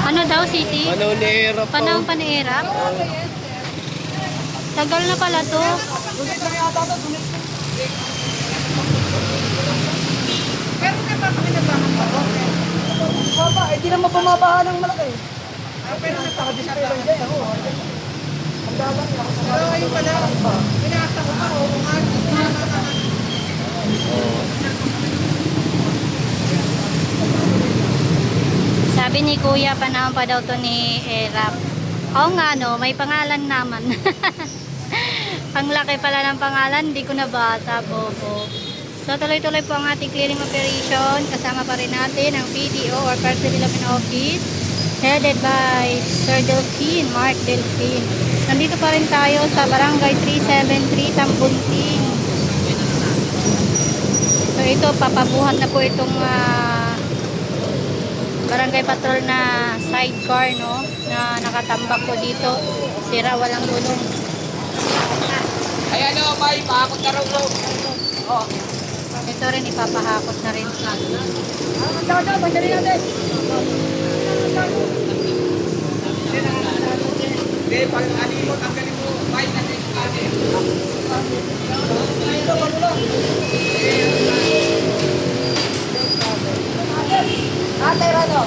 Ano daw, Sisi? Panahon ni Erap. Panahon pa ni Erap? Tagal na pala to. Pero may papakinabangan pa ko. Baba, hindi naman bumabaha ng malaki. Pero may pakadisplay lang dyan. Pero ayun pala, pinasa ko pa, Sabi ni Kuya, panahon pa daw to ni Erap. Oo nga no, may pangalan naman. Panglaki pala ng pangalan, hindi ko nabasa, bobo. So tuloy-tuloy po ang ating clearing operation. Kasama pa rin natin ang PDO or Parcel Development Office, headed by Sir Delphine, Mark Delphine. Nandito pa rin tayo sa Barangay 373 Tambunting. So ito, papabuhat na po itong barangay patrol na sidecar, no, na nakatambak po dito. Sira, walang gulong. Ayan o, may pakakot ka raw. Oh. Ito rin, ipapahakot na rin. Pagdali natin. Hindi, pag-alin mo, tanggalin mo. May natin natin. Ate Rano.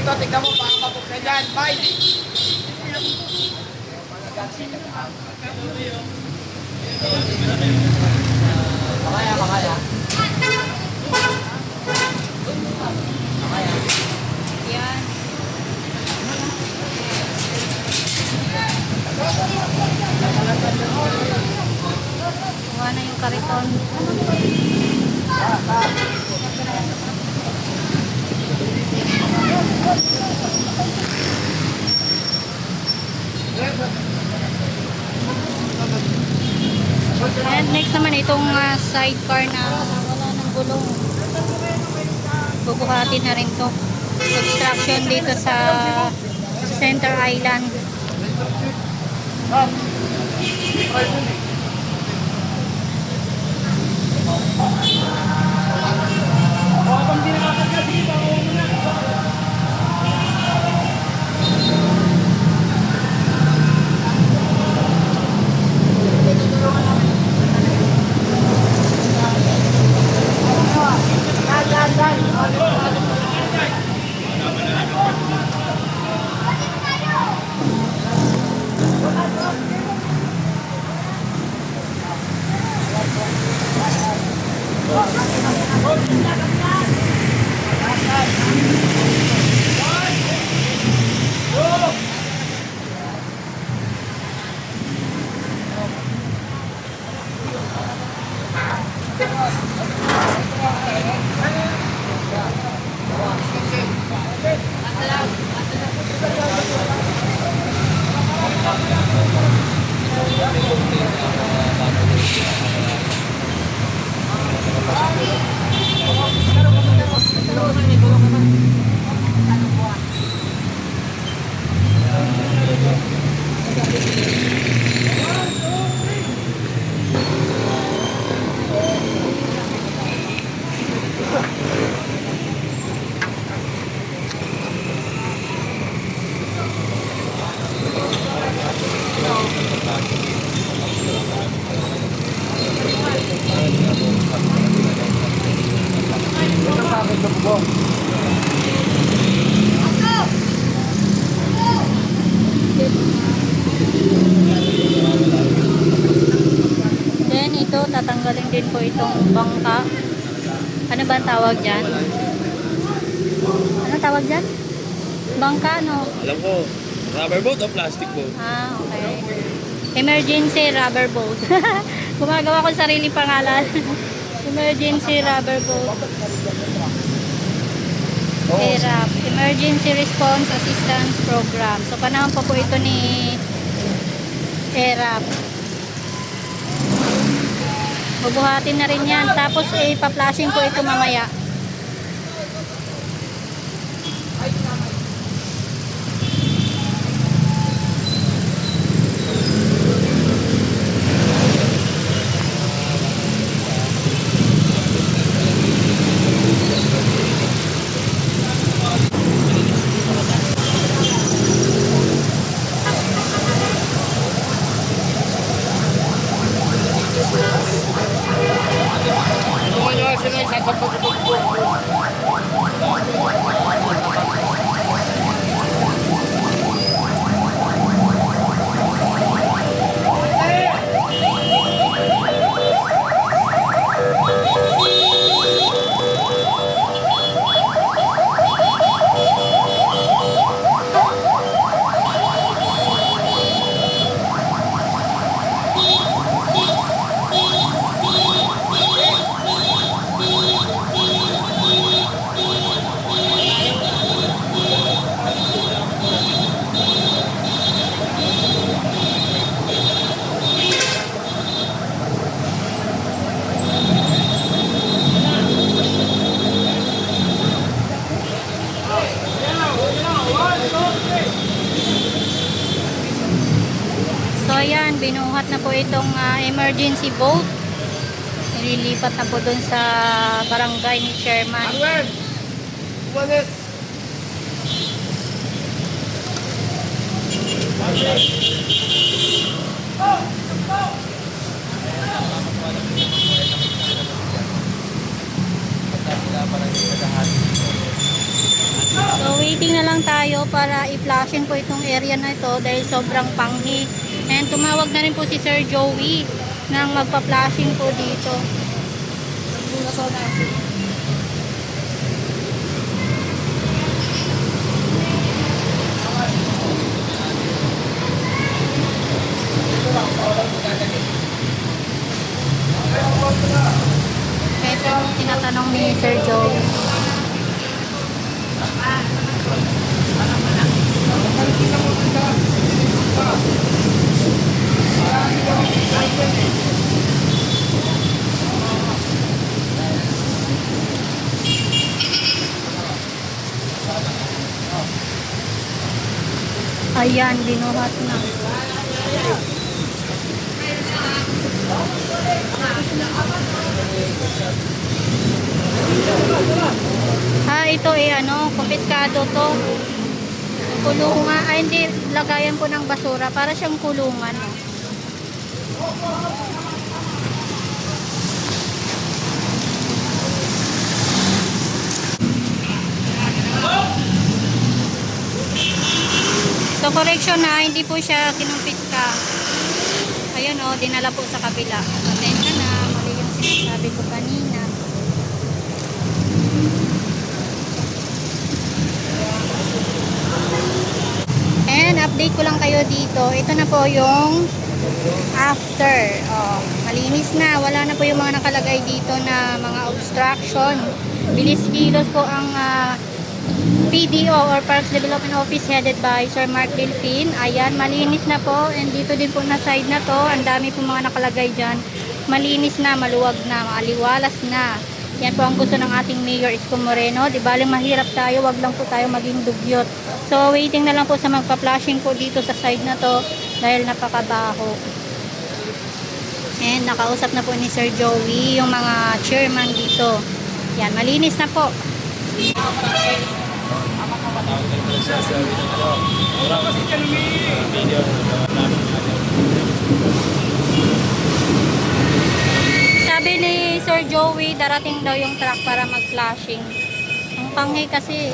Ito, tignan mo, baka mabuksan dyan. Bye! Makaya, makaya. Yan. Kuha na yung kariton. And next naman itong sidecar na wala ng gulong. Bubuhatin na rin to. Obstruction dito sa Center Island. Then ito, tatanggalin din po itong bangka. Ano ba ang tawag dyan? Ano tawag dyan? Bangka, no? Alam ko. Rubber boat o plastic boat? Ah, okay. Emergency rubber boat. Gumagawa ko sarili pangalan. Emergency rubber boat. ERAP, Emergency Response Assistance Program. So, panahon pa po ito ni ERAP. Bubuhatin na rin yan. Tapos, ipa-flashing ko ito mamaya. So ayan, binuhat na po itong emergency boat. Nililipat na po dun sa barangay ni Chairman. Arwen! Umalis! So waiting na lang tayo para i-flashing po itong area na ito dahil sobrang panghi. And tumawag na rin po si Sir Joey nang magpa-flashing po dito. Ito yung tinatanong ni Sir Joey. Ayan, binuhat na. Ito kumpiskado to. Kulungan, hindi, lagayan po ng basura. Para siyang kulungan. So, correction na, hindi po siya kinumpiska. Ayun dinala po sa kabila. Pasensya na, mali yung sinasabi ko kanina. And update ko lang kayo dito. Ito na po yung after. Malinis na. Wala na po yung mga nakalagay dito na mga obstruction. Bilis kilos po ang PDO or Parks Development Office headed by Sir Mark Delfin. Ayan, malinis na po. And dito din po na side na to. Ang dami po mga nakalagay dyan. Malinis na, maluwag na, maaliwalas na. Yan po ang gusto ng ating Mayor Isko Moreno. Di baling mahirap tayo, wag lang po tayo maging dugyot. So, waiting na lang po sa magpa-flashing po dito sa side na to dahil napakabaho. And nakausap na po ni Sir Joey yung mga chairman dito. Yan, malinis na po. Sabi ni Sir Joey, darating daw yung truck para mag-flashing. Ang panghi kasi.